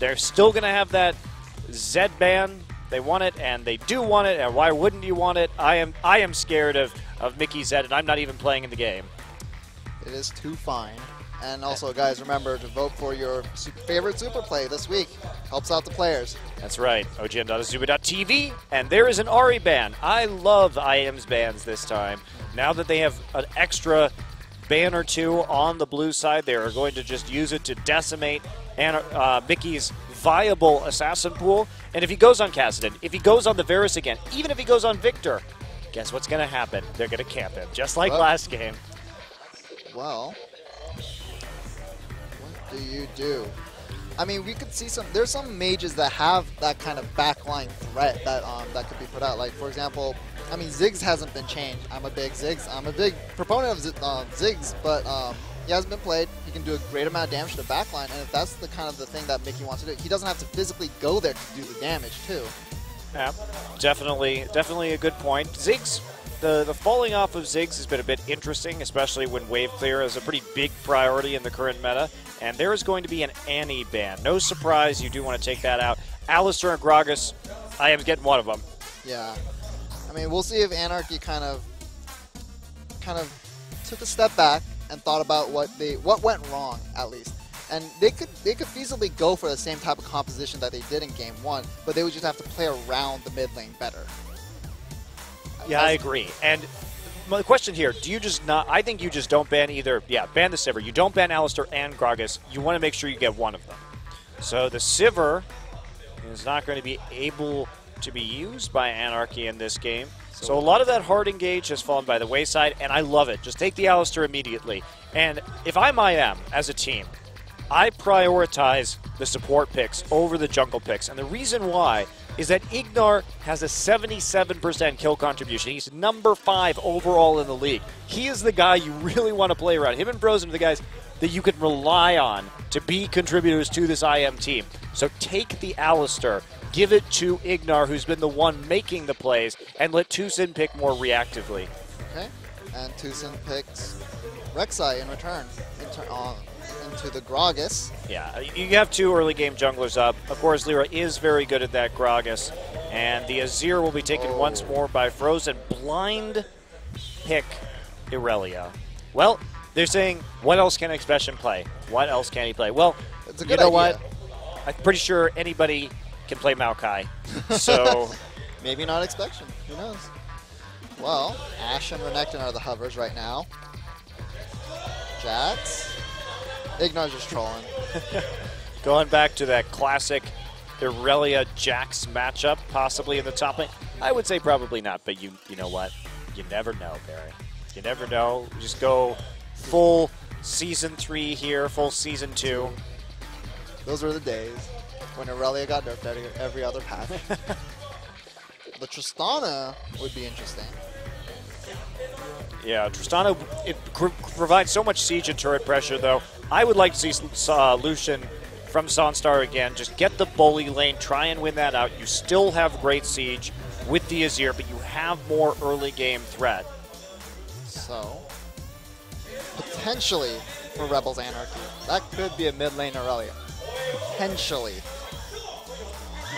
they're still going to have that Z ban. They want it, and they do want it, and why wouldn't you want it? I am scared of Mickey Z, and I'm not even playing in the game. It is too fine. And also, guys, remember to vote for your favorite super play this week. Helps out the players. That's right. OGN.Azuba.tv, and there is an Ari ban. I love IM's bans this time. Now that they have an extra ban or two on the blue side, they are going to just use it to decimate Mickey's viable assassin pool. And if he goes on Kassadin, if he goes on the Varus again, even if he goes on Victor, guess what's going to happen? They're going to camp him, just like last game. Well, what do you do? I mean, we could see there's some mages that have that kind of backline threat that that could be put out. Like, for example, I mean, Ziggs hasn't been changed. I'm a big proponent of Ziggs, but he hasn't been played. He can do a great amount of damage to the backline, and if that's the kind of the thing that Mickey wants to do, he doesn't have to physically go there to do the damage, too. Yeah, definitely a good point. Ziggs, the falling off of Ziggs has been a bit interesting, especially when wave clear is a pretty big priority in the current meta. And there is going to be an Annie ban. No surprise, you do want to take that out. Alistair and Gragas, I am getting one of them. Yeah. I mean, we'll see if Anarchy kind of took a step back and thought about what went wrong, at least. And they could feasibly go for the same type of composition that they did in Game 1, but they would just have to play around the mid lane better. Yeah, I agree. And my question here, do you just not, I think you just don't ban either, ban the Sivir. You don't ban Alistair and Gragas. You want to make sure you get one of them. So the Sivir is not going to be able to be used by Anarchy in this game. So a lot of that hard engage has fallen by the wayside, and I love it. Just take the Alistair immediately. And if I'm IM as a team, I prioritize the support picks over the jungle picks. And the reason why is that Ignar has a 77% kill contribution. He's number 5 overall in the league. He is the guy you really want to play around. Him and Brosen are the guys that you can rely on to be contributors to this IM team. So take the Alistair, give it to Ignar, who's been the one making the plays, and let Tucson pick more reactively. Okay, and Tucson picks Rek'Sai in return into the Gragas. Yeah, you have 2 early game junglers up. Of course, Lyra is very good at that Gragas. And the Azir will be taken once more by Frozen. Blind pick Irelia. Well, they're saying, what else can Expression play? What else can he play? Well, it's a good you know idea. What? I'm pretty sure anybody can play Maokai. So maybe not Expression. Who knows? Well, Ashe and Renekton are the hovers right now. Jax. Ignar's just trolling. Going back to that classic Irelia Jax matchup, possibly in the top lane. I would say probably not, but you know what? You never know, Barry. You never know. Just go full Season 3 here, full Season 2. Those were the days when Irelia got nerfed every other patch. The Tristana would be interesting. Yeah, Tristana, it provides so much siege and turret pressure, though. I would like to see Lucian from Sunstar again. Just get the bully lane, try and win that out. You still have great siege with the Azir, but you have more early game threat. So, potentially for Rebels Anarchy, that could be a mid lane Irelia. Potentially.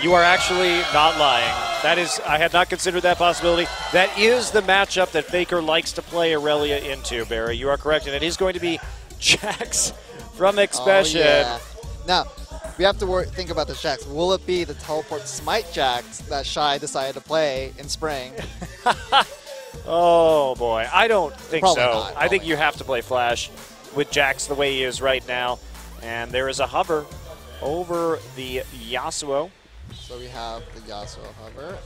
You are actually not lying. That is, I had not considered that possibility. That is the matchup that Faker likes to play Irelia into, Barry. You are correct, and it is going to be Jax from Expression. Oh, yeah. Now, we have to think about the Jax. Will it be the teleport smite Jax that Shy decided to play in spring? Oh, boy. I don't think Probably so. not, I think you have to play Flash with Jax the way he is right now. And there is a hover over the Yasuo. So we have the Yasuo hover.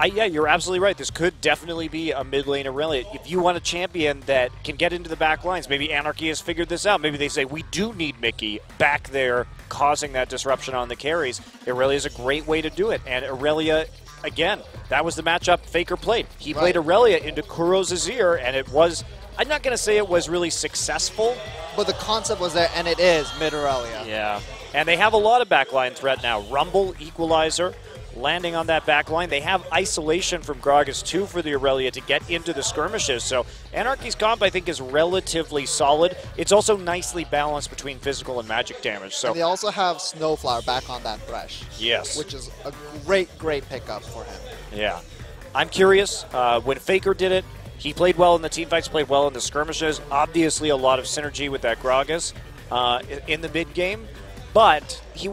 Yeah, you're absolutely right. This could definitely be a mid lane Irelia. If you want a champion that can get into the back lines, maybe Anarchy has figured this out. Maybe they say, we do need Mickey back there causing that disruption on the carries. Irelia is a great way to do it. And Irelia, again, that was the matchup Faker played. He played Irelia into Kuro's Azir, and it was, I'm not going to say it was really successful. But the concept was there, and it is mid Irelia. Yeah. And they have a lot of backline threat now. Rumble, Equalizer, landing on that back line. They have isolation from Gragas too for the Aurelia to get into the skirmishes. So Anarchy's comp, I think, is relatively solid. It's also nicely balanced between physical and magic damage. So and they also have Snowflower back on that Thresh. Yes. Which is a great, great pickup for him. Yeah. I'm curious. When Faker did it, he played well in the teamfights, played well in the skirmishes. Obviously a lot of synergy with that Gragas in the mid game. But he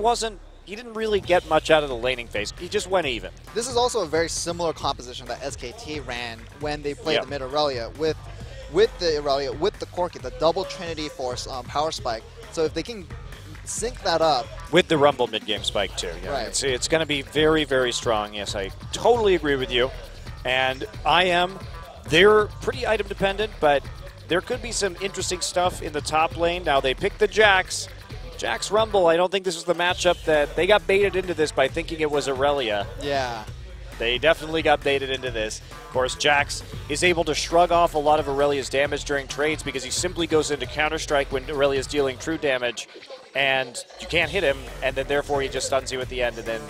didn't really get much out of the laning phase. He just went even. This is also a very similar composition that SKT ran when they played the mid Aurelia with the Aurelia, with the Corki, the double Trinity Force power spike. So if they can sync that up. With the Rumble mid-game spike too. Yeah. Right. It's going to be very, very strong. Yes, I totally agree with you. And they're pretty item dependent, but there could be some interesting stuff in the top lane. Now they picked the Jax. Jax Rumble, I don't think this is the matchup that they got baited into this by thinking it was Aurelia. Yeah. They definitely got baited into this. Of course, Jax is able to shrug off a lot of Aurelia's damage during trades because he simply goes into Counter-Strike when Aurelia's dealing true damage, and you can't hit him, and then therefore he just stuns you at the end and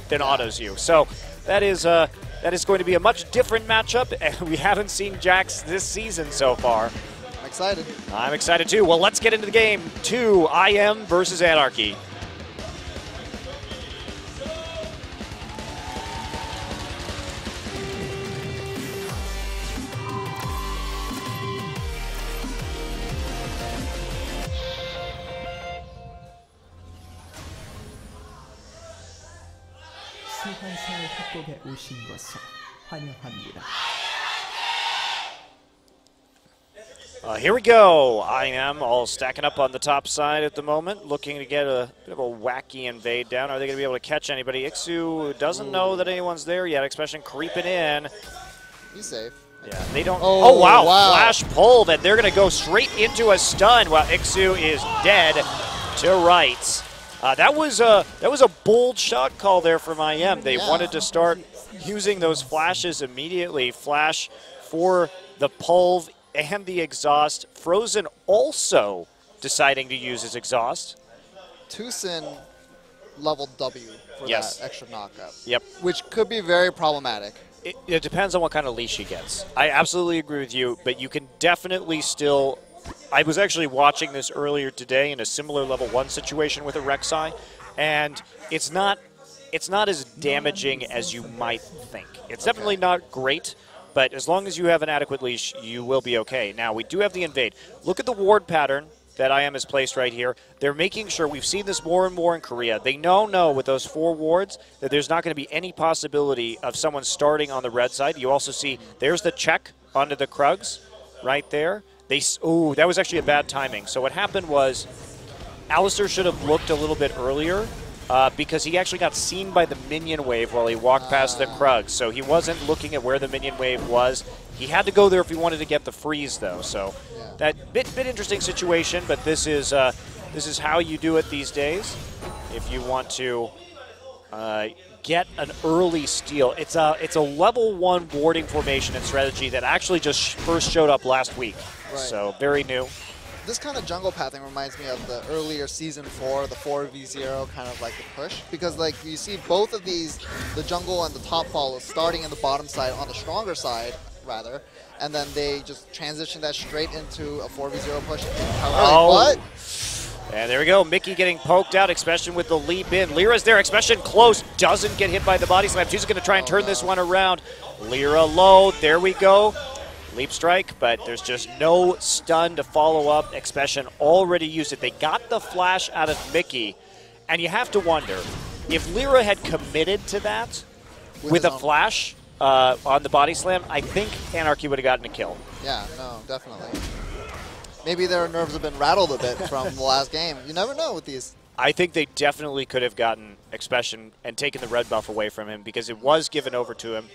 then autos you. So that is going to be a much different matchup, and we haven't seen Jax this season so far. Excited. I'm excited too. Well, let's get into the game. 2 IM versus Anarchy. 소환사의 협곡에 오신 것을 환영합니다. Here we go. I am all stacking up on the top side at the moment, looking to get a bit of a wacky invade down. Are they going to be able to catch anybody? Ixu doesn't know that anyone's there yet. Expression creeping in. He's safe. Yeah, they don't. Oh, wow. wow. Flash pull, and they're going to go straight into a stun while Ixu is dead to rights. That was a bold shot call there from IM. They wanted to start using those flashes immediately. Flash for the pulve and the exhaust. Frozen also deciding to use his exhaust. Tucson level W for that extra knockup. Yep. Which could be very problematic. It depends on what kind of leash he gets. I absolutely agree with you, but you can definitely still... I was actually watching this earlier today in a similar level 1 situation with a Rek'Sai, and it's not as damaging as you might think. It's definitely not great, but as long as you have an adequate leash, you will be okay. Now, we do have the invade. Look at the ward pattern that IM has placed right here. They're making sure, we've seen this more and more in Korea, they know with those 4 wards that there's not going to be any possibility of someone starting on the red side. You also see, there's the check onto the Krugs right there. That was actually a bad timing. So what happened was, Alistar should have looked a little bit earlier, because he actually got seen by the minion wave while he walked past the Krugs. So he wasn't looking at where the minion wave was. He had to go there if he wanted to get the freeze, though. So that bit interesting situation, but this is how you do it these days. If you want to get an early steal, it's a level 1 warding formation and strategy that actually just first showed up last week. Right. So very new. This kind of jungle pathing reminds me of the earlier Season 4, the 4v0 kind of like the push. Because like you see both of these, the jungle and the top follow starting in the bottom side, on the stronger side rather, and then they just transition that straight into a 4v0 push. What? And there we go, Mickey getting poked out, Expression with the leap in. Lyra's there, Expression close, doesn't get hit by the body slam. She's going to try and turn this one around. Lyra low, there we go. Leap strike, but there's just no stun to follow up. Expression already used it. They got the flash out of Mickey, and you have to wonder, if Lyra had committed to that with a flash on the body slam, I think Anarchy would have gotten a kill. Yeah, no, definitely. Maybe their nerves have been rattled a bit from the last game. You never know with these. I think they definitely could have gotten Expression and taken the red buff away from him because it was given over to him.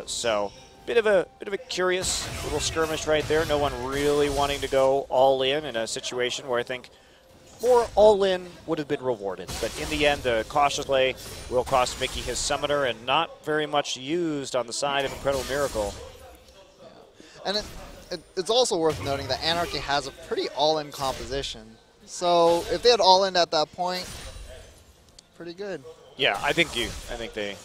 So bit of a curious little skirmish right there. No one really wanting to go all in a situation where I think more all in would have been rewarded. But in the end, the cautious play will cost Mickey his summoner and not very much used on the side of Incredible Miracle. Yeah. And it's also worth noting that Anarchy has a pretty all-in composition. So if they had all-in at that point, pretty good. Yeah, I think they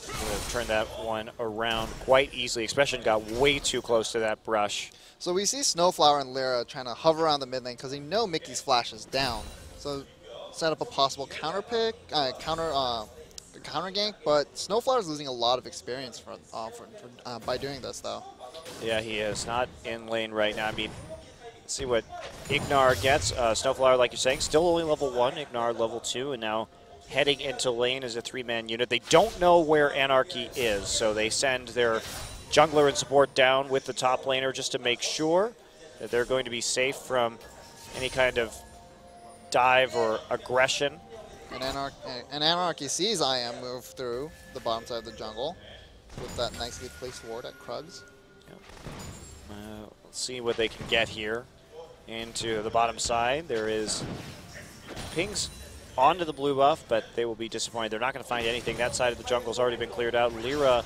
turned that one around quite easily. Expression got way too close to that brush. So we see Snowflower and Lyra trying to hover around the mid lane because they know Mickey's flash is down. So set up a possible counter pick, counter gank, but Snowflower's losing a lot of experience by doing this, though. Yeah, he is not in lane right now. I mean, let's see what Ignar gets. Snowflower, like you're saying, still only level 1, Ignar level 2, and now heading into lane as a 3-man unit. They don't know where Anarchy is, so they send their jungler and support down with the top laner just to make sure that they're going to be safe from any kind of dive or aggression. And Anarchy sees IM move through the bottom side of the jungle with that nicely placed ward at Krugs. Yep. Let's see what they can get here into the bottom side. There is pings onto the blue buff, but they will be disappointed. They're not going to find anything. That side of the jungle's already been cleared out. Lyra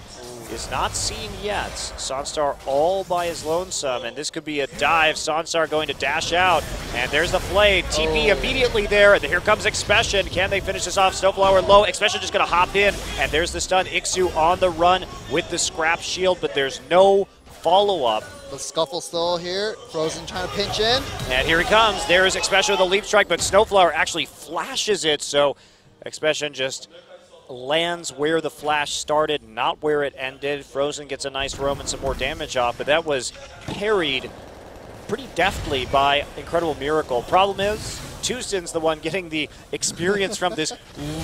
is not seen yet. Sanstar all by his lonesome, and this could be a dive. Sanstar going to dash out, and there's the Flade. TP immediately there, and here comes Expression. Can they finish this off? Snowflower low. Expression just going to hop in, and there's the stun. Ixu on the run with the scrap shield, but there's no follow-up. The Scuffle still here. Frozen trying to pinch in. And here he comes. There's Expression with a leap strike, but Snowflower actually flashes it, so Expression just lands where the flash started, not where it ended. Frozen gets a nice roam and some more damage off, but that was parried pretty deftly by Incredible Miracle. Problem is, Tusin's the one getting the experience from this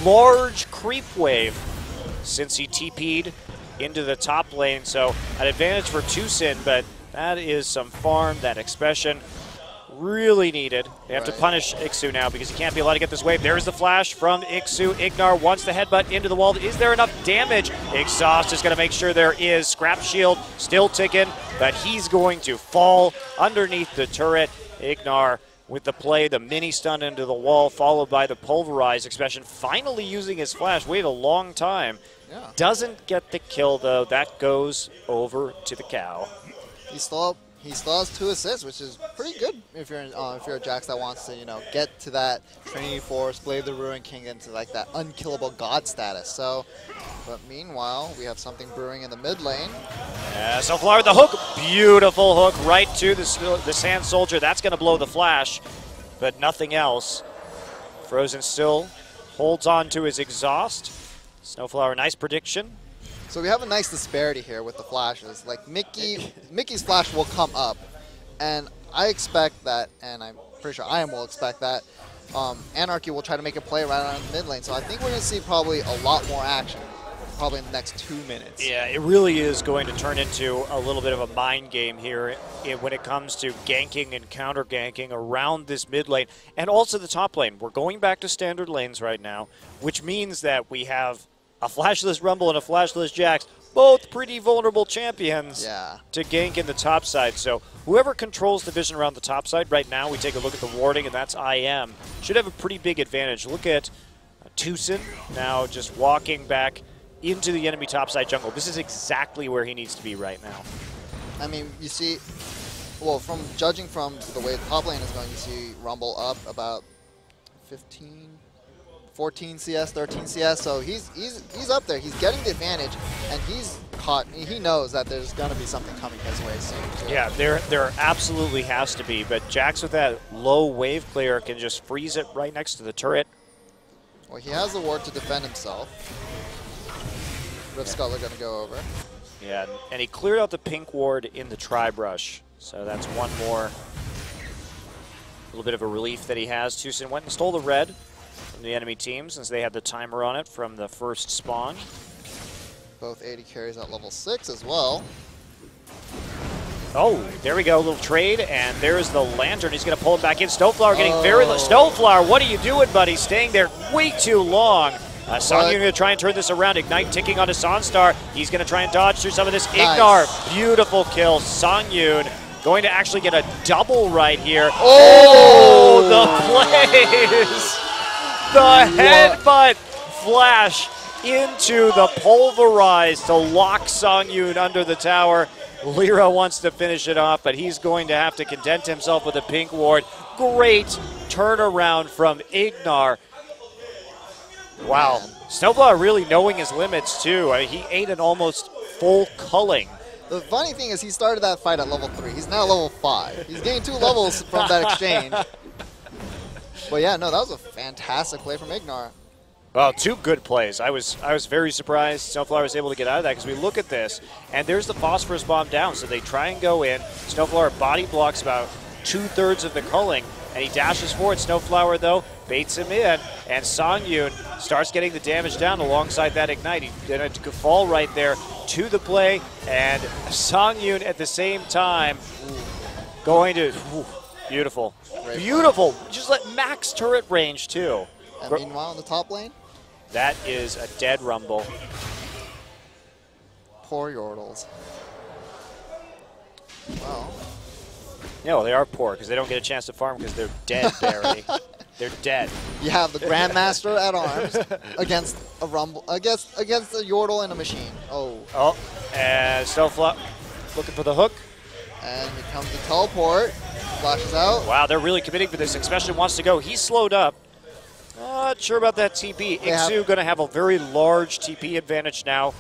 large creep wave since he TP'd into the top lane, so an advantage for Tusin, but that is some farm that Expression really needed. They have to punish Ixu now because he can't be allowed to get this wave. There's the flash from Ixu. Ignar wants the headbutt into the wall. Is there enough damage? Exhaust is going to make sure there is. Scrap shield still ticking, but he's going to fall underneath the turret. Ignar with the play, the mini stun into the wall, followed by the pulverized. Expression finally using his flash. Waited a long time. Yeah. Doesn't get the kill, though. That goes over to the cow. He still has 2 assists, which is pretty good if you're a Jax that wants to get to that Trinity Force, Blade the Ruin King into like that unkillable god status. So, but meanwhile we have something brewing in the mid lane. Yeah, so Flower the hook, beautiful hook right to the Sand Soldier. That's going to blow the flash, but nothing else. Frozen still holds on to his exhaust. Snowflower, nice prediction. So we have a nice disparity here with the flashes. Like Mickey's flash will come up, and I expect that, and I'm pretty sure IM will expect that, Anarchy will try to make a play right around the mid lane. So I think we're going to see probably a lot more action, probably in the next 2 minutes. Yeah, it really is going to turn into a little bit of a mind game here when it comes to ganking and counter ganking around this mid lane, and also the top lane. We're going back to standard lanes right now, which means that we have a flashless Rumble and a flashless Jax, both pretty vulnerable champions to gank in the top side. So whoever controls the vision around the top side right now, we take a look at the warding, and that's IM, should have a pretty big advantage. Look at Tusin now just walking back into the enemy topside jungle. This is exactly where he needs to be right now. I mean, you see, well, from judging from the way the top lane is going, you see Rumble up about 14 CS, 13 CS, so he's up there. He's getting the advantage, and he's caught. He knows that there's going to be something coming his way soon. Yeah, there absolutely has to be, but Jax with that low wave clear can just freeze it right next to the turret. Well, he has the ward to defend himself. Rift Scuttler going to go over. Yeah, and he cleared out the pink ward in the tri-brush, so that's one more little bit of a relief that he has. Tusin went and stole the red from the enemy team since they had the timer on it from the first spawn. Both 80 carries at level 6 as well. Oh, there we go, a little trade, and there's the Lantern. He's going to pull it back in. Snowflower getting very low. Snowflower, what are you doing, buddy? Staying there way too long. Songyun going to try and turn this around. Ignite ticking onto Sanstar. He's going to try and dodge through some of this. Nice. Ignar, beautiful kill. Songyun going to actually get a double right here. Oh, the plays! The headbutt flash into the pulverize to lock Songyun under the tower. Lyra wants to finish it off, but he's going to have to content himself with a pink ward. Great turnaround from Ignar. Wow. Man. Snowflower really knowing his limits, too. I mean, he ate an almost full culling. The funny thing is he started that fight at level 3. He's now level 5. He's gained 2 levels from that exchange. But yeah, no, that was a fantastic play from Ignar. Well, 2 good plays. I was very surprised Snowflower was able to get out of that because we look at this, and there's the phosphorus bomb down. So they try and go in. Snowflower body blocks about 2/3 of the culling, and he dashes forward. Snowflower, though, baits him in, and Songyun starts getting the damage down alongside that Ignite. He's going to fall right there to the play, and Songyun at the same time going to, beautiful. Great Beautiful. Just like max turret range, too. And meanwhile, in the top lane, That is a dead Rumble. poor Yordles. Well, No, they are poor because they don't get a chance to farm because they're dead, Barry. They're dead. you have the Grandmaster at arms against a Rumble, against a Yordle and a machine. Oh, Oh, and Snowflower looking for the hook. and here comes the teleport. Flashes out. Wow, they're really committing for this. Expression wants to go. He's slowed up. Not sure about that TP. Ixu going to have a very large TP advantage now.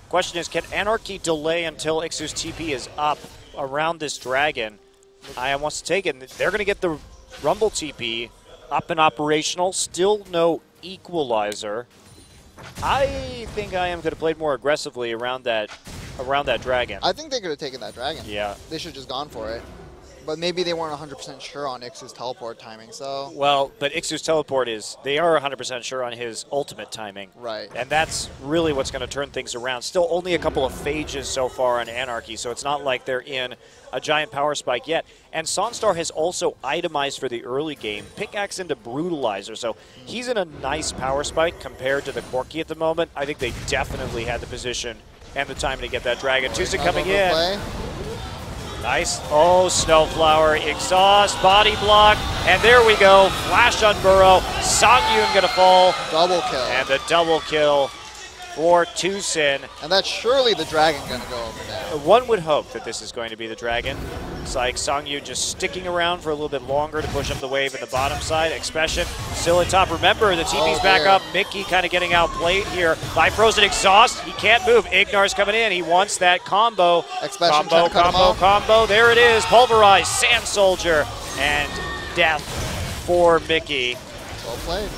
Question is, can Anarchy delay until Ixu's TP is up around this dragon? Ion wants to take it. They're going to get the Rumble TP up and operational. Still no equalizer. I think Ion could have played more aggressively around that dragon. I think they could have taken that dragon. Yeah. They should have just gone for it. But maybe they weren't 100% sure on Ixu's teleport timing, so... Well, but Ixu's teleport is, they are 100% sure on his ultimate timing. Right. And that's really what's going to turn things around. Still only a couple of phages so far on Anarchy, so it's not like they're in a giant power spike yet. And Sonstar has also itemized for the early game, pickaxe into Brutalizer, so he's in a nice power spike compared to the Corki at the moment. I think they definitely had the position and the time to get that dragon. Tusa coming in. Play. Nice. Oh, Snowflower. Exhaust, body block, and there we go. Flash on Burrow. Songyun going to fall. Double kill. And the double kill for Tucson. And that's surely the dragon going to go over there. One would hope that this is going to be the dragon. It's like Songyun just sticking around for a little bit longer to push up the wave in the bottom side. Expression still at top. Remember, the TP's back up. Mickey kind of getting outplayed here by Frozen Exhaust. He can't move. Ignar's coming in. He wants that combo. Expression Combo. There it is. Pulverized, Sand Soldier, and death for Mickey. Well played.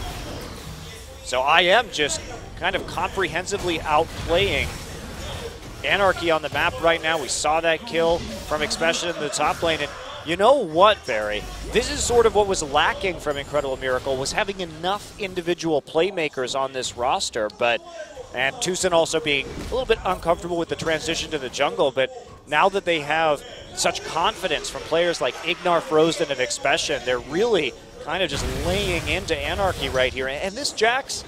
So I am just kind of comprehensively outplaying Anarchy on the map right now. We saw that kill from Expression in the top lane. And you know what, Barry? This is sort of what was lacking from Incredible Miracle, was having enough individual playmakers on this roster. And Tucson also being a little bit uncomfortable with the transition to the jungle. But now that they have such confidence from players like Ignar, Frozen, and Expression, they're really kind of just laying into Anarchy right here. And this Jax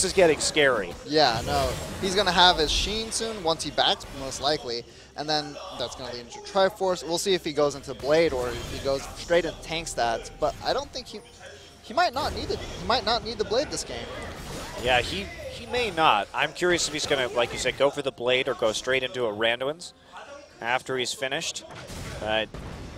is getting scary. Yeah, no. He's going to have his Sheen soon, once he backs, most likely. And then that's going to lead into Triforce. We'll see if he goes into Blade or if he goes straight into tank stats. But I don't think he might not need it. He might not need the Blade this game. Yeah, he may not. I'm curious if he's going to, like you said, go for the Blade or go straight into a Randuin's after he's finished.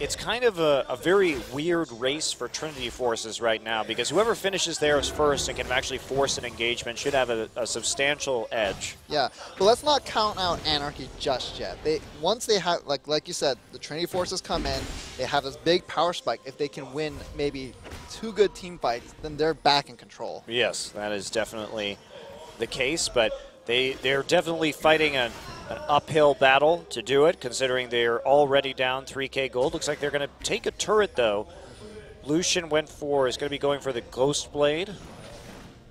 It's kind of a very weird race for Trinity Forces right now, because whoever finishes theirs first and can actually force an engagement should have a substantial edge. Yeah, but let's not count out Anarchy just yet. Once they have, like you said, the Trinity Forces come in, they have this big power spike. If they can win maybe 2 good team fights, then they're back in control. Yes, that is definitely the case, but they're definitely fighting an uphill battle to do it, considering they're already down 3K gold. Looks like they're going to take a turret, though. Lucian is going to be going for the Ghost Blade,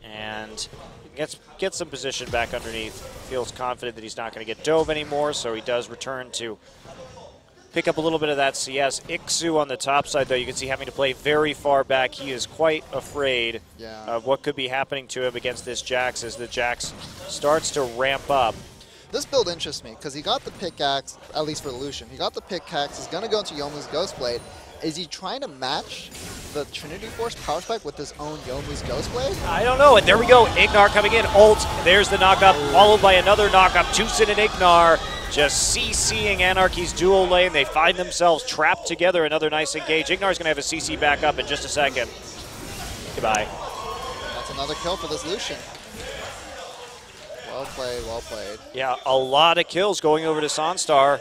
and gets some position back underneath. Feels confident that he's not going to get dove anymore, so he does return to pick up a little bit of that CS. Ixu on the top side, though, you can see having to play very far back. He is quite afraid of what could be happening to him against this Jax as the Jax starts to ramp up. This build interests me because he got the pickaxe, at least for the Lucian. He got the pickaxe. He's going to go into Yomu's Ghost Blade. Is he trying to match the Trinity Force power spike with his own Yomu's Ghost Blade? I don't know. And there we go. Ignar coming in. Ult. There's the knockup, followed by another knockup. Tucson and Ignar just CCing Anarchy's dual lane. They find themselves trapped together. Another nice engage. Ignar's going to have a CC back up in just a second. Goodbye. That's another kill for this Lucian. Well played, well played. Yeah, a lot of kills going over to Sunstar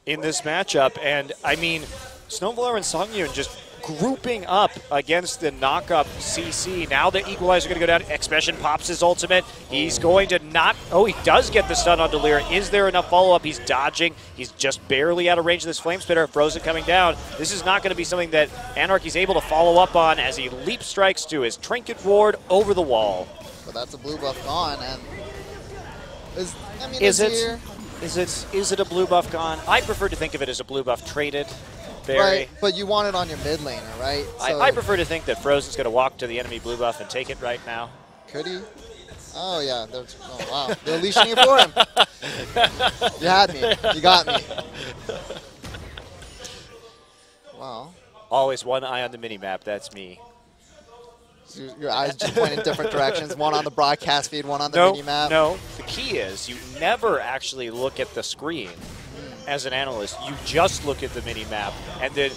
in this matchup. And, I mean, Snowflower and Songyun just grouping up against the knock-up CC. Now the Equalizer going to go down. Expression pops his ultimate. He's going to not... Oh, he does get the stun on Delira. Is there enough follow-up? He's dodging. He's just barely out of range of this Flame Spitter. Frozen coming down. This is not going to be something that Anarchy's able to follow up on as he leap strikes to his Trinket Ward over the wall. But that's a blue buff gone, and... Is it a blue buff gone? I prefer to think of it as a blue buff traded. Barry. Right, but you want it on your mid laner, right? So I prefer to think that Frozen's going to walk to the enemy blue buff and take it right now. Could he? Oh, yeah. Oh, wow. They're leashing it for him. You had me. You got me. Wow. Always one eye on the minimap. That's me. So your eyes just point in different directions. One on the broadcast feed, one on the minimap. No. The key is you never actually look at the screen. As an analyst, you just look at the mini-map, and then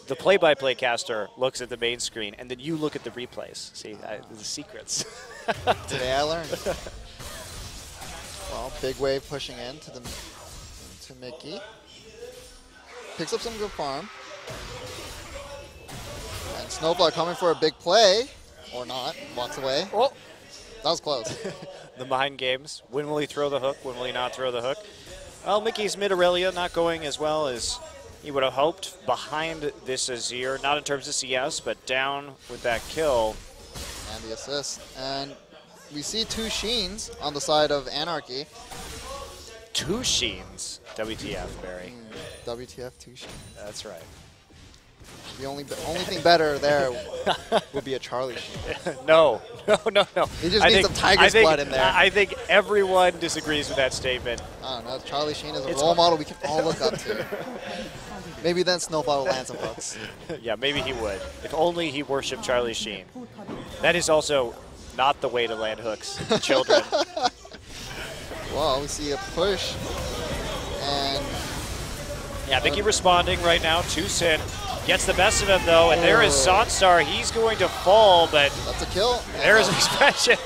the play-by-play caster looks at the main screen, and then you look at the replays. See, the secrets. Today I learned. Well, big wave pushing in to Mickey. Picks up some good farm. And Snowblood coming for a big play, or not, walks away. Oh. That was close. The mind games. When will he throw the hook? When will he not throw the hook? Well, Mickey's mid Aurelia not going as well as he would have hoped behind this Azir. Not in terms of CS, but down with that kill. And the assist. And we see two Sheens on the side of Anarchy. Two Sheens. WTF, Barry. WTF, two Sheens. That's right. The only thing better there would be a Charlie Sheen. No. He just needs some Tiger's blood in there. I think everyone disagrees with that statement. I don't know. Charlie Sheen is a role model we can all look up to. Maybe then Snowfall will land some hooks. Yeah, maybe he would. If only he worshipped Charlie Sheen. That is also not the way to land hooks, children. Well, we see a push. And... Yeah, Mickey responding right now to Sin. Gets the best of him, though, and there is Sunstar. He's going to fall, but that's a kill. There's Expression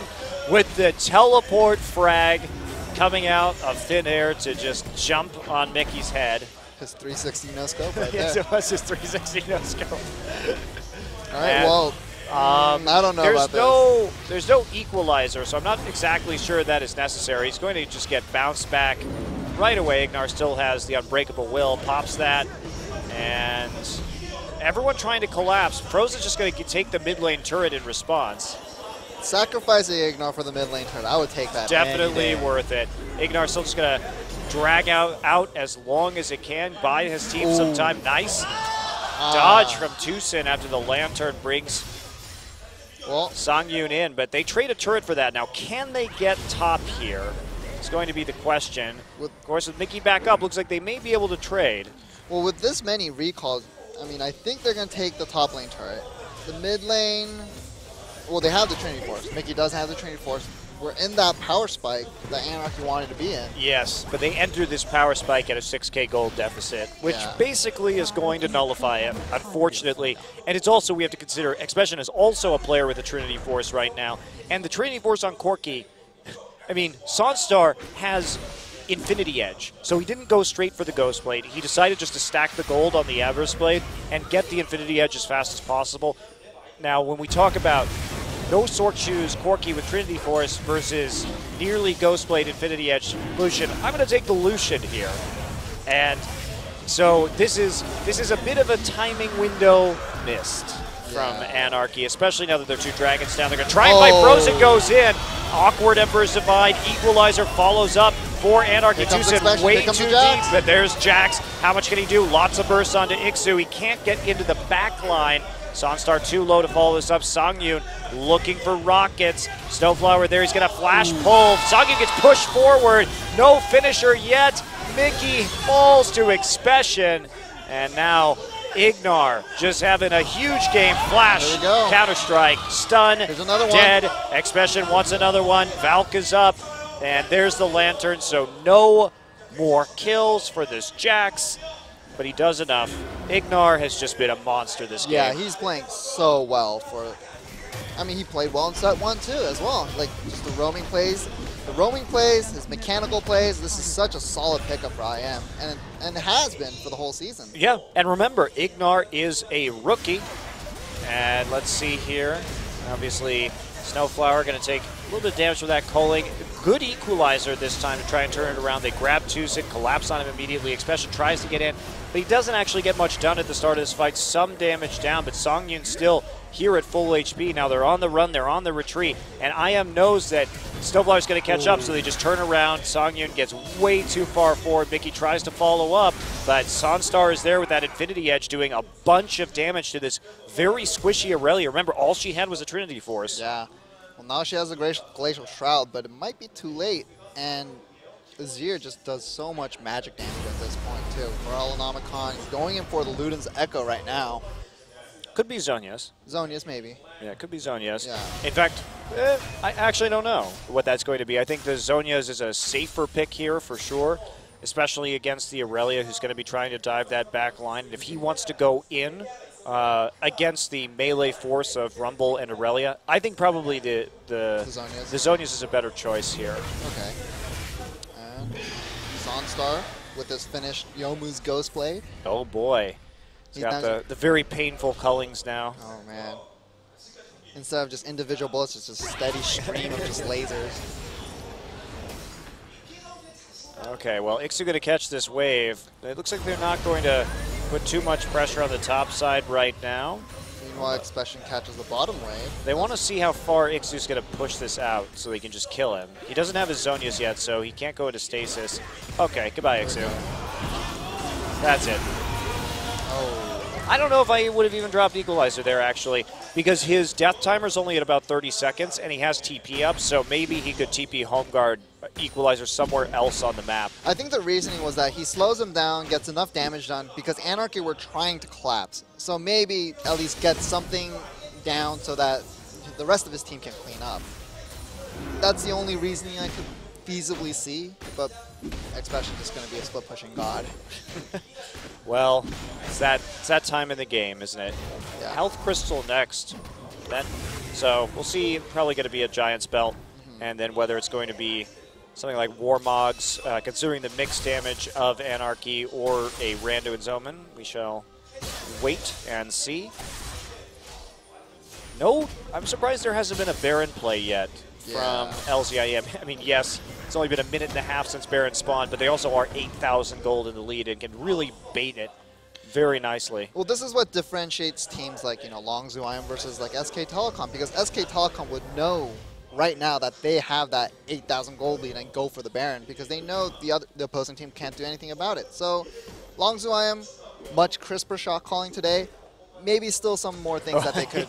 with the teleport frag coming out of thin air to just jump on Mickey's head. His 360 no-scope right Yes, there. It was his 360 no-scope. All right, well, I don't know about this. There's no equalizer, so I'm not exactly sure that is necessary. He's going to just get bounced back right away. Ignar still has the Unbreakable Will, pops that, and... Everyone trying to collapse. Frozen's just going to take the mid lane turret in response. Sacrificing Ignar for the mid lane turret, I would take that. Definitely worth it. Ignar's still just going to drag out as long as it can, buy his team some time. Nice dodge from Tucson after the Lantern brings Songyun in, but they trade a turret for that. Now, can they get top here? It's going to be the question. Of course, with Mickey back up, looks like they may be able to trade. Well, with this many recalls, I mean, I think they're going to take the top lane turret. The mid lane, well, they have the Trinity Force. Mickey does have the Trinity Force. We're in that power spike that Anarchy wanted to be in. Yes, but they entered this power spike at a 6K gold deficit, which basically is going to nullify it, unfortunately. And it's also, we have to consider, Expression is also a player with the Trinity Force right now. And the Trinity Force on Corki, I mean, Sunstar has Infinity Edge. So he didn't go straight for the Ghost Blade. He decided just to stack the gold on the Avarice Blade and get the Infinity Edge as fast as possible. Now, when we talk about no Sork Shoes Corki with Trinity Force versus nearly Ghost Blade Infinity Edge Lucian, I'm going to take the Lucian here. And so this is a bit of a timing window missed from Anarchy, especially now that there are two dragons down. They're going to try and fight. Frozen goes in. Awkward Emperor's Divide. Equalizer follows up for Anarchy. Tucson way too deep, but there's Jax. How much can he do? Lots of bursts onto Ixu. He can't get into the back line. Sunstar too low to follow this up. Songyun looking for rockets. Snowflower there. He's going to flash pull. Songyun gets pushed forward. No finisher yet. Mickey falls to Expression. And now Ignar just having a huge game. Flash, Counter-Strike, stun, dead. Expression wants another one. Valk is up. And there's the Lantern. So no more kills for this Jax. But he does enough. Ignar has just been a monster this game. Yeah, he's playing so well for... I mean, he played well in set 1 too, as well. Like, just the roaming plays, his mechanical plays. This is such a solid pickup for IM, and it has been for the whole season. Yeah, and remember, Ignar is a rookie. And let's see here. Obviously, Snowflower going to take a little bit of damage from that culling. Good equalizer this time to try and turn it around. They grab Tusik, collapse on him immediately. Expression tries to get in, but he doesn't actually get much done at the start of this fight. Some damage down, but Songyun still here at full HP. Now they're on the run, they're on the retreat, and IM knows that Snowflower's going to catch up, so they just turn around. Songyun gets way too far forward. Mickey tries to follow up, but Sonstar is there with that Infinity Edge doing a bunch of damage to this very squishy Aurelia. Remember, all she had was a Trinity Force. Yeah. Well, now she has a Glacial Shroud, but it might be too late, and Azir just does so much magic damage at this point, too. Morellonomicon is going in for the Luden's Echo right now. Could be Zhonya's. Zhonya's, maybe. Yeah, it could be Zhonya's. Yeah. In fact, I actually don't know what that's going to be. I think the Zhonya's is a safer pick here for sure, especially against the Aurelia, who's going to be trying to dive that back line. And if he wants to go in against the melee force of Rumble and Aurelia, I think probably the Zhonya's is a better choice here. Okay. And Sonstar with his finished Yomu's Ghost Blade. Oh boy. He's got the very painful cullings now. Oh man. Instead of just individual bullets, it's just a steady stream of just lasers. Okay, well, Ixu going to catch this wave. It looks like they're not going to put too much pressure on the top side right now. Meanwhile, Expression catches the bottom wave. They want to see how far Ixu's going to push this out so they can just kill him. He doesn't have his Zhonya's yet, so he can't go into stasis. Okay, goodbye, Ixu. That's it. Oh. I don't know if I would have even dropped Equalizer there, actually, because his death timer's only at about 30 seconds, and he has TP up, so maybe he could TP Home Guard Equalizer somewhere else on the map. I think the reasoning was that he slows him down, gets enough damage done, because Anarchy were trying to collapse. So maybe at least get something down so that the rest of his team can clean up. That's the only reasoning I could feasibly see, but Expression just going to be a split pushing god. Well, it's that time in the game, isn't it? Yeah. Health Crystal next. So we'll see, probably going to be a Giant's Belt, and then whether it's going to be something like Warmogs, considering the mixed damage of Anarchy, or a Rando and Zoman, we shall wait and see. No, I'm surprised there hasn't been a Baron play yet from LZIM. I mean, yes, it's only been a minute and a half since Baron spawned, but they also are 8,000 gold in the lead and can really bait it very nicely. Well, this is what differentiates teams like, Longzhu IM versus like SK Telecom, because SK Telecom would know right now that they have that 8,000 gold lead and go for the Baron, because they know the opposing team can't do anything about it. So Longzhu IM, much crisper shot calling today. Maybe still some more things that they could,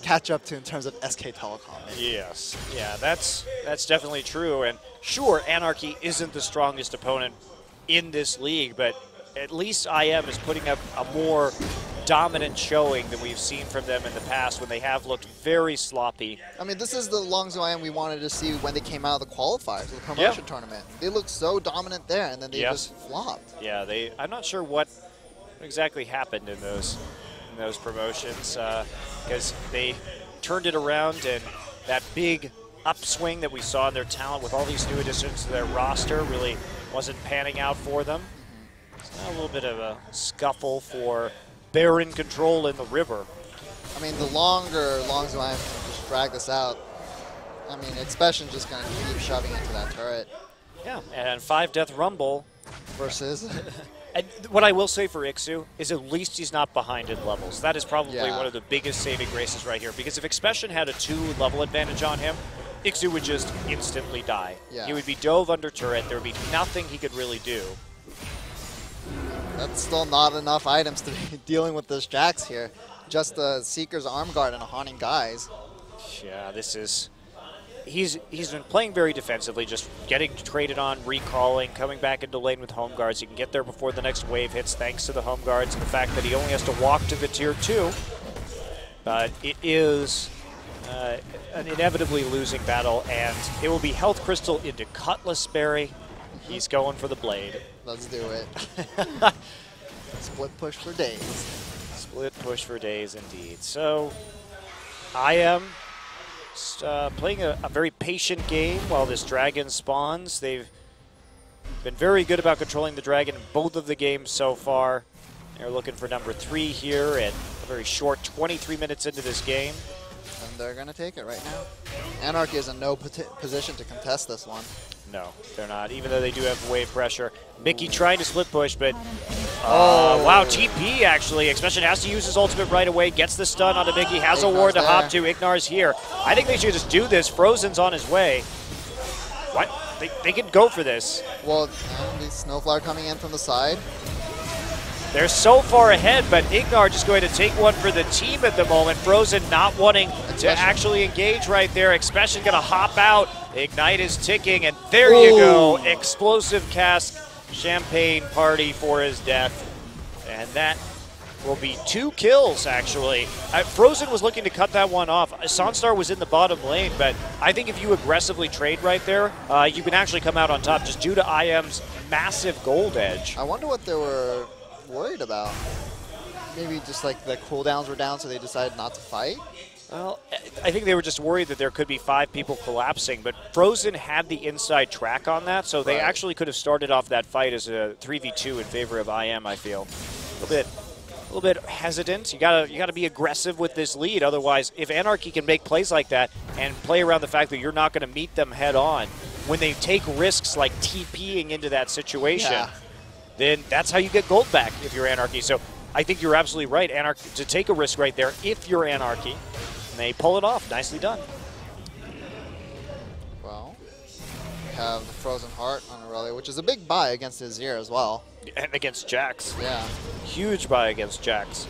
catch up to in terms of SK Telecom. Yes, yeah, that's definitely true. And sure, Anarchy isn't the strongest opponent in this league, but at least IM is putting up a more dominant showing than we've seen from them in the past when they have looked very sloppy. I mean, this is the Longzhu IM we wanted to see when they came out of the qualifiers, the promotion tournament. They looked so dominant there, and then they just flopped. Yeah, I'm not sure what exactly happened in those promotions, because they turned it around, and that big upswing that we saw in their talent with all these new additions to their roster really wasn't panning out for them. It's now a little bit of a scuffle for Baron control in the river. I mean, the longer Longzhu IM can just drag this out, I mean, Expression's just going to keep shoving into that turret. Yeah, and 5 Death Rumble versus... And what I will say for Ixu is at least he's not behind in levels. That is probably one of the biggest saving graces right here, because if Expression had a 2-level advantage on him, Ixu would just instantly die. Yeah. He would be dove under turret. There would be nothing he could really do. That's still not enough items to be dealing with this Jax here. Just a Seeker's Arm Guard and a Haunting Guise. Yeah, this is... He's been playing very defensively, just getting traded on, recalling, coming back into lane with Home Guards. He can get there before the next wave hits thanks to the Home Guards and the fact that he only has to walk to the Tier 2. But it is an inevitably losing battle, and it will be Health Crystal into Cutlass Berry. He's going for the blade. Let's do it. Split push for days. Split push for days, indeed. So, I am playing a very patient game while this dragon spawns. They've been very good about controlling the dragon in both of the games so far. They're looking for number 3 here at a very short 23 minutes into this game. And they're going to take it right now. Anarchy is in no position to contest this one. No, they're not, even though they do have wave pressure. Mickey trying to split push, but wow, TP actually. Expression has to use his ultimate right away, gets the stun onto Mickey, has a ward to hop to. Ignar's here. I think they should just do this. Frozen's on his way. What? They can go for this. Well, the Snowflower coming in from the side. They're so far ahead, but Ignar just going to take one for the team at the moment. Frozen not wanting to actually engage right there. Expression going to hop out. Ignite is ticking, and there you go. Explosive cask champagne party for his death. And that will be 2 kills, actually. Frozen was looking to cut that one off. Sonstar was in the bottom lane, but I think if you aggressively trade right there, you can actually come out on top just due to IM's massive gold edge. I wonder what they were worried about. Maybe just like the cooldowns were down, so they decided not to fight? Well, I think they were just worried that there could be 5 people collapsing, but Frozen had the inside track on that, so they actually could have started off that fight as a 3v2 in favor of IM, I feel. A little bit hesitant. You gotta be aggressive with this lead, otherwise if Anarchy can make plays like that and play around the fact that you're not going to meet them head on, when they take risks like TPing into that situation, then that's how you get gold back if you're Anarchy. So I think you're absolutely right, Anarchy, to take a risk right there if you're Anarchy. And they pull it off. Nicely done. Well, we have the Frozen Heart on Aurelia, which is a big buy against Azir as well. And against Jax. Yeah. Huge buy against Jax.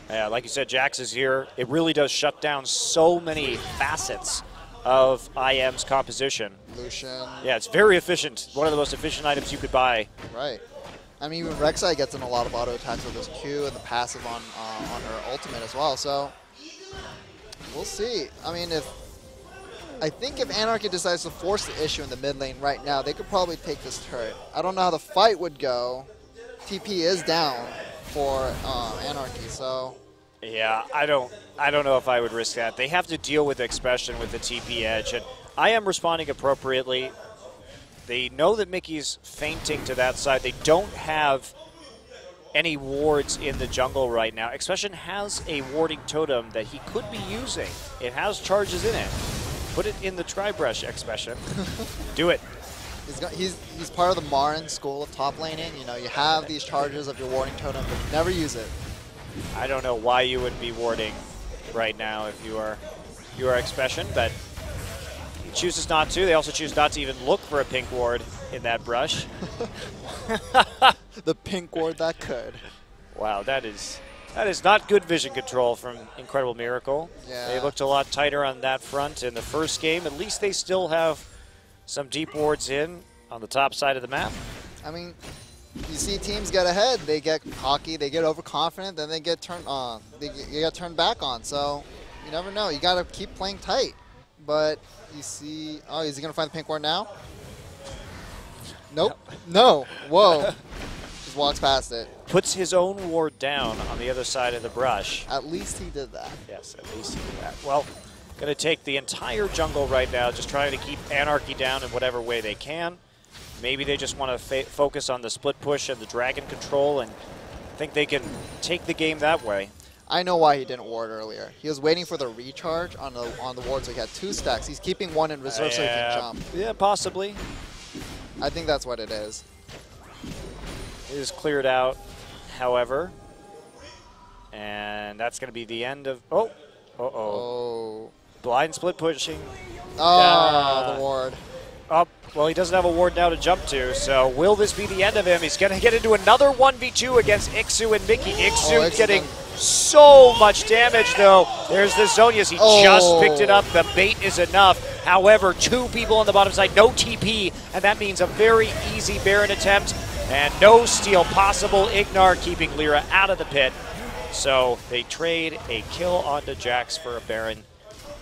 Yeah, like you said, Jax is here. It really does shut down so many facets of IM's composition. Lucian. Yeah, it's very efficient. One of the most efficient items you could buy. Right. I mean, even Rek'Sai gets in a lot of auto attacks with his Q and the passive on her ultimate as well. So we'll see. I mean, I think if Anarchy decides to force the issue in the mid lane right now, they could probably take this turret. I don't know how the fight would go. TP is down for Anarchy, so. Yeah, I don't know if I would risk that. They have to deal with Expression with the TP edge, and I am responding appropriately. They know that Mickey's fainting to that side. They don't have any wards in the jungle right now. Expression has a warding totem that he could be using. It has charges in it. Put it in the Tri-Brush, Expression. Do it. He's part of the Marin school of top laning. You know, you have these charges of your warding totem, but you never use it. I don't know why you would be warding right now if you are Expression, but he chooses not to. They also choose not to even look for a pink ward in that brush. The pink ward that could. Wow, that is not good vision control from Incredible Miracle. Yeah. They looked a lot tighter on that front in the first game. At least they still have some deep wards in on the top side of the map. I mean, you see teams get ahead, they get cocky, they get overconfident, then they get turned on. They get turned back on. So you never know. You got to keep playing tight. But you see, oh, is he going to find the pink ward now? Nope. No. Whoa. Just walks past it. Puts his own ward down on the other side of the brush. At least he did that. Yes, at least he did that. Well, going to take the entire jungle right now, just trying to keep Anarchy down in whatever way they can. Maybe they just want to focus on the split push and the dragon control and think they can take the game that way. I know why he didn't ward earlier. He was waiting for the recharge on the ward, so he had 2 stacks. He's keeping one in reserve so he can jump. Yeah, possibly. I think that's what it is. It is cleared out, however. And that's going to be the end of... Oh. Oh. Blind split pushing. Oh, the ward. Oh, well, he doesn't have a ward now to jump to, so will this be the end of him? He's going to get into another 1v2 against Ixu and Mickey. Ixu getting so much damage, though. There's the Zonias. He just picked it up. The bait is enough. However, 2 people on the bottom side, no TP, and that means a very easy Baron attempt and no steal possible. Ignar keeping Lyra out of the pit. So they trade a kill onto Jax for a Baron.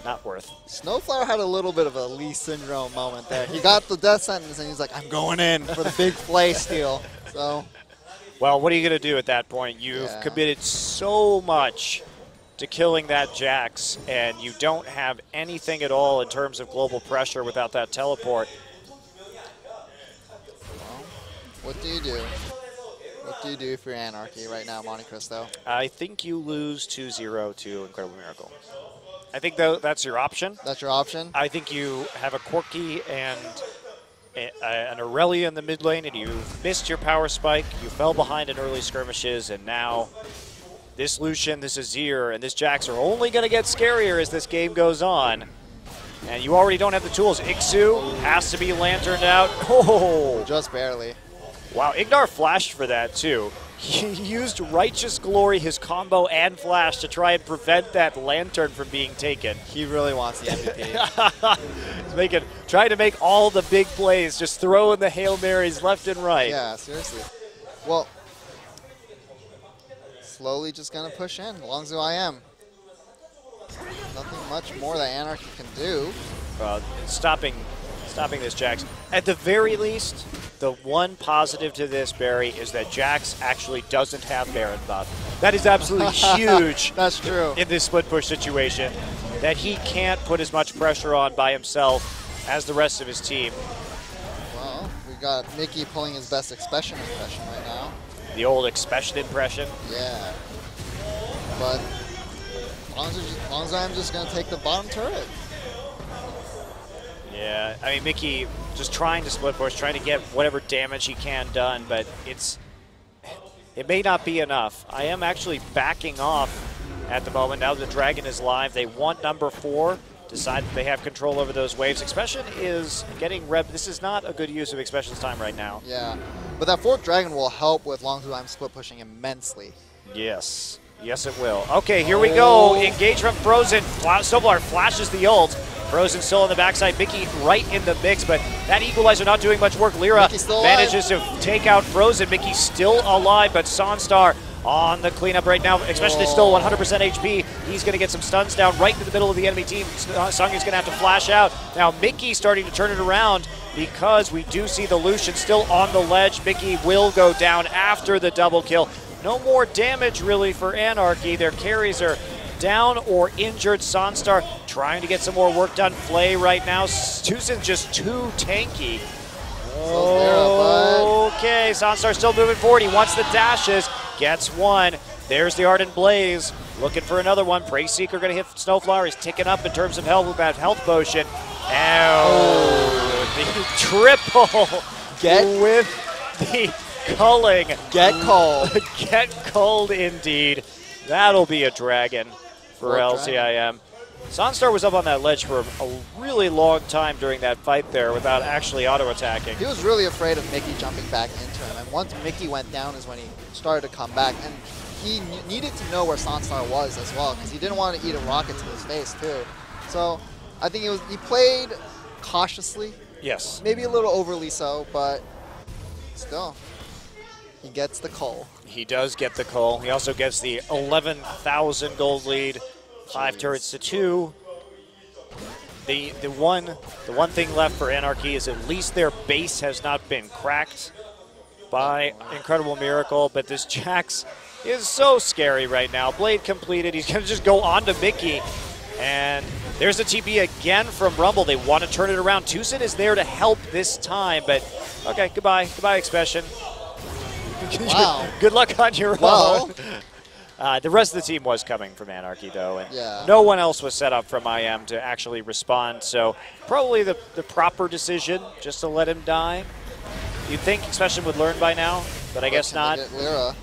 Not worth. Snowflower had a little bit of a Lee Syndrome moment there. He got the death sentence and he's like, I'm going in for the big play steal. So, well, what are you going to do at that point? You've committed so much to killing that Jax, and you don't have anything at all in terms of global pressure without that teleport. Well, what do you do? What do you do for your Anarchy right now, Monte Cristo? I think you lose 2-0 to Incredible Miracle. I think that's your option. That's your option? I think you have a Quirky and an Aurelia in the mid lane, and you missed your power spike. You fell behind in early skirmishes, and now this Lucian, this Azir, and this Jax are only going to get scarier as this game goes on. And you already don't have the tools. Ixu has to be lanterned out. Oh! Just barely. Wow, Ignar flashed for that too. He used Righteous Glory, his combo, and flash to try and prevent that lantern from being taken. He really wants the MVP. He's trying to make all the big plays, just throwing the Hail Marys left and right. Yeah, seriously. Well, slowly just going to push in, as long as I am. Nothing much more that Anarchy can do. Stopping this Jax. At the very least, the one positive to this, Barry, is that Jax actually doesn't have Baron buff. That is absolutely huge. That's true. In this split push situation, that he can't put as much pressure on by himself as the rest of his team. Well, we got Mickey pulling his best expression right now. The old expression impression. Yeah. But as long as I'm just going to take the bottom turret. Yeah, I mean, Mickey just trying to split push, trying to get whatever damage he can done, but it may not be enough. I am actually backing off at the moment. Now the Dragon is live. They want number 4. Decide that they have control over those waves. Expression is getting This is not a good use of Expression's time right now. Yeah, but that 4th Dragon will help with long as I'm split pushing immensely. Yes. Yes, it will. Okay, here we go. Engage from Frozen. Snowblower flashes the ult. Frozen still on the backside. Mickey right in the mix, but that equalizer not doing much work. Lyra manages to take out Frozen. Mickey's still alive, but Sanstar on the cleanup right now. Especially still 100% HP. He's going to get some stuns down right in the middle of the enemy team. Sung's going to have to flash out. Now Mickey starting to turn it around because we do see the Lucian still on the ledge. Mickey will go down after the double kill. No more damage really for Anarchy. Their carries are down or injured. Sanstar trying to get some more work done. Flay right now. Tucson just too tanky. Okay, Sanstar still moving forward. He wants the dashes. Gets one. There's the Ardent Blaze. Looking for another one. Praise Seeker going to hit Snowflower. He's ticking up in terms of health with that health potion. Oh, the triple with the culling. Get cold. Get cold indeed. That'll be a dragon for LCIM. Sanstar was up on that ledge for a really long time during that fight there without actually auto-attacking. He was really afraid of Mickey jumping back into him, and once Mickey went down is when he started to come back, and he needed to know where Sanstar was as well, because he didn't want to eat a rocket to his face too. So I think he played cautiously. Yes. Maybe a little overly so, but still. He gets the coal. He does get the coal. He also gets the 11,000 gold lead, 5 turrets to 2. The one thing left for Anarchy is at least their base has not been cracked by Incredible Miracle, but this Jax is so scary right now. Blade completed. He's going to just go on to Mickey, and there's a TP again from Rumble. They want to turn it around. Tucson is there to help this time, but okay, goodbye. Goodbye, Expression. Wow. Good luck on your own. The rest of the team was coming from Anarchy, though, and no one else was set up from IM to actually respond, so probably the proper decision just to let him die. You'd think Expression would learn by now, but I guess not. Lyra.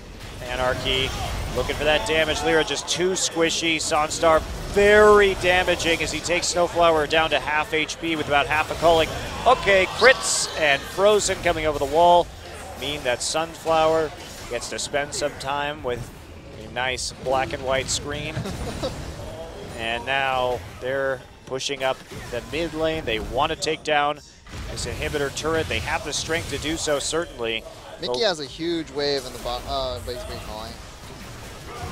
Anarchy looking for that damage. Lyra just too squishy. Sanstar very damaging as he takes Snowflower down to half HP with about half a culling. Okay, crits and Frozen coming over the wall mean that Sunflower gets to spend some time with a nice black and white screen. And now they're pushing up the mid lane. They want to take down this inhibitor turret. They have the strength to do so, certainly. Mickey has a huge wave in the base recalling.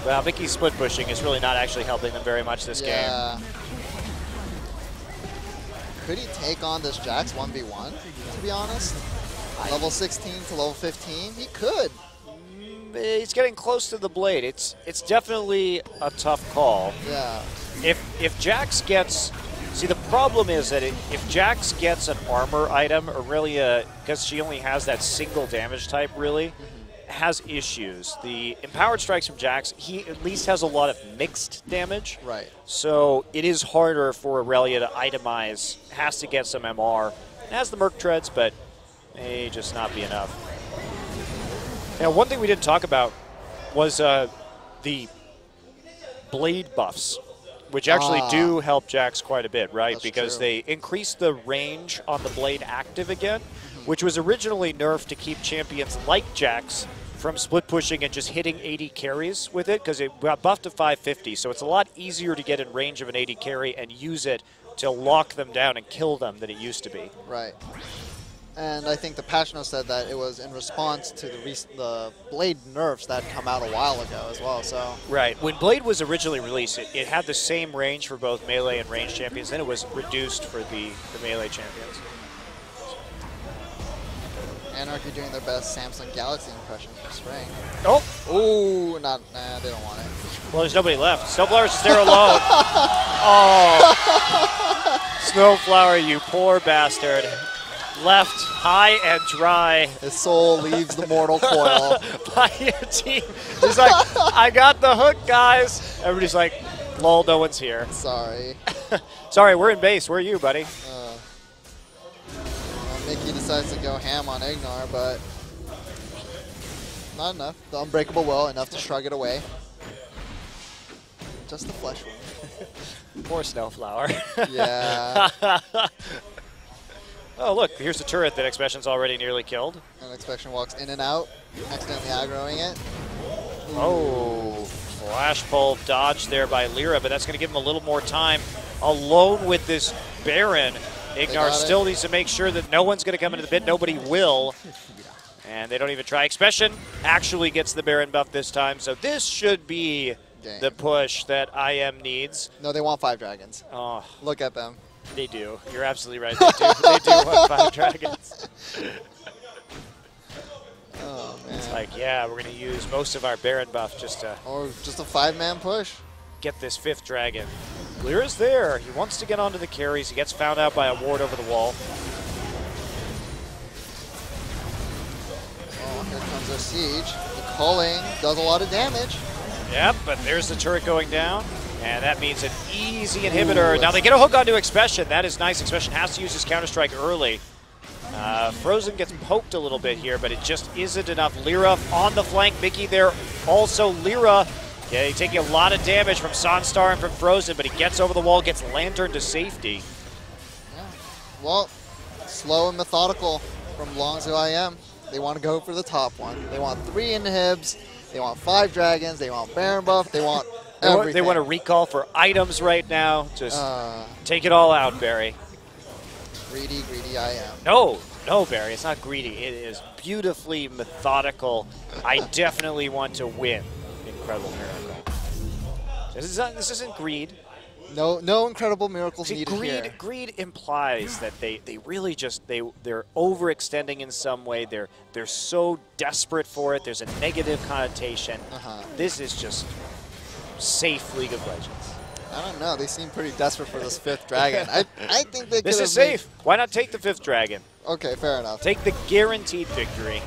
Well, Mickey's split pushing is really not actually helping them very much this game. Could he take on this Jax 1v1, to be honest? Level 16 to level 15? He could. He's getting close to the blade. It's definitely a tough call. Yeah. If Jax gets, see the problem is that if Jax gets an armor item, Aurelia, because she only has that single damage type really, has issues. The empowered strikes from Jax, he at least has a lot of mixed damage. Right. So it is harder for Aurelia to itemize. Has to get some MR. It has the Merc Treads, but may just not be enough. Now, one thing we didn't talk about was the blade buffs, which actually do help Jax quite a bit, right? That's Because true. they increase the range on the blade active again, which was originally nerfed to keep champions like Jax from split pushing and just hitting 80 carries with it, because it got buffed to 550, so it's a lot easier to get in range of an 80 carry and use it to lock them down and kill them than it used to be. Right. And I think the patch note said that it was in response to the blade nerfs that had come out a while ago as well. So Right. When Blade was originally released, it had the same range for both melee and range champions. Then it was reduced for the melee champions. Anarchy doing their best Samsung Galaxy impression for spring. Oh! Ooh, nah, they don't want it. Well, there's nobody left. Snowflower's just there alone. Oh! Snowflower, you poor bastard. Left high and dry His soul leaves the mortal coil. by your team. He's like, I got the hook, guys. Everybody's like, lol, no one's here. Sorry. Sorry, we're in base. Where are you, buddy? Well, Mickey decides to go ham on Ignar, but not enough. The Unbreakable Will, enough to shrug it away. Just the flesh wound. Poor Snowflower. Yeah. Oh, look, here's the turret that Expression's already nearly killed. And Expression walks in and out, accidentally aggroing it. Oh, flash pull dodge there by Lyra, but that's going to give him a little more time. Alone with this Baron, Ignar still needs to make sure that no one's going to come into the pit. Nobody will. And they don't even try. Expression actually gets the Baron buff this time, so this should be the push that IM needs. No, they want 5 dragons. Oh, Look at them. they do. You're absolutely right. They do. They do want 5 dragons. Oh, man. It's like, yeah, we're going to use most of our Baron buff just to Or just a 5-man push. get this 5th dragon. Lyra's there. He wants to get onto the carries. He gets found out by a ward over the wall. Oh, here comes their siege. The culling does a lot of damage. Yep, but there's the turret going down. And that means an easy inhibitor. Now they get a hook onto Expression. That is nice. Expression has to use his Counter-Strike early. Frozen gets poked a little bit here, but it just isn't enough. Lyra on the flank. Mickey there. Also Lyra. Yeah, he's taking a lot of damage from Sunstar and from Frozen, but he gets over the wall, gets Lantern to safety. Yeah. Well, slow and methodical from Longzhu IM. They want to go for the top one. They want 3 inhibs. They want 5 dragons. They want Baron buff. They want everything. They want to recall for items right now. Just take it all out, Barry. Greedy, greedy IM. No, Barry, it's not greedy. It is beautifully methodical. I definitely want to win. Incredible miracle. This isn't greed. No incredible miracles See, needed here. greed implies that they really just they're overextending in some way. They're so desperate for it. There's a negative connotation. This is just safe League of Legends. I don't know. They seem pretty desperate for this 5th dragon. I think they could. This is safe. Why not take the 5th dragon? Okay, fair enough. Take the guaranteed victory.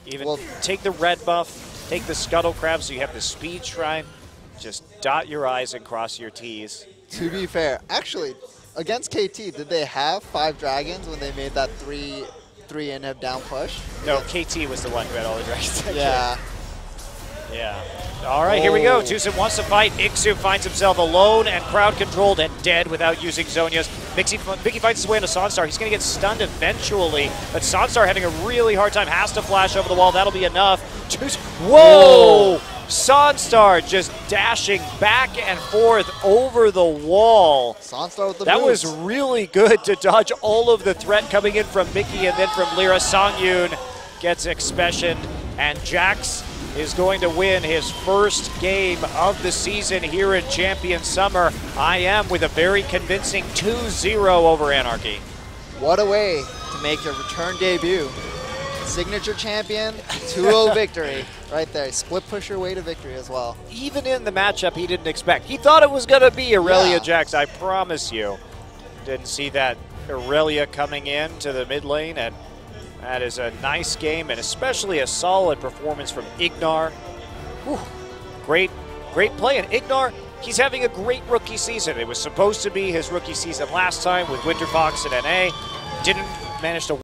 Even take the red buff. Take the Scuttle Crab so you have the Speed Shrine. Just dot your I's and cross your T's. To be fair, actually, against KT, did they have 5 dragons when they made that 3 inhib down push? No, KT was the one who had all the dragons. Yeah. Yeah. All right, here we go. Tucson wants to fight. Ixu finds himself alone and crowd-controlled and dead without using Zhonya's. Mickey fights his way into Sunstar. He's going to get stunned eventually, but Sunstar having a really hard time. Has to flash over the wall. That'll be enough. Whoa! Sunstar just dashing back and forth over the wall. Sunstar with the That boots. was really good to dodge all of the threat coming in from Mickey and then from Lyra. Songyun gets Expression, and Jax is going to win his first game of the season here in Champion Summer. IM with a very convincing 2-0 over Anarchy. What a way to make a return debut. Signature champion, 2-0 victory right there. Split pusher way to victory as well. Even in the matchup he didn't expect. He thought it was going to be Aurelia Yeah. Jax, I promise you. Didn't see that Aurelia coming in to the mid lane, and that is a nice game, and especially a solid performance from Ignar. Whew. Great play, and Ignar, he's having a great rookie season. It was supposed to be his rookie season last time with Winter Fox and NA. Didn't manage to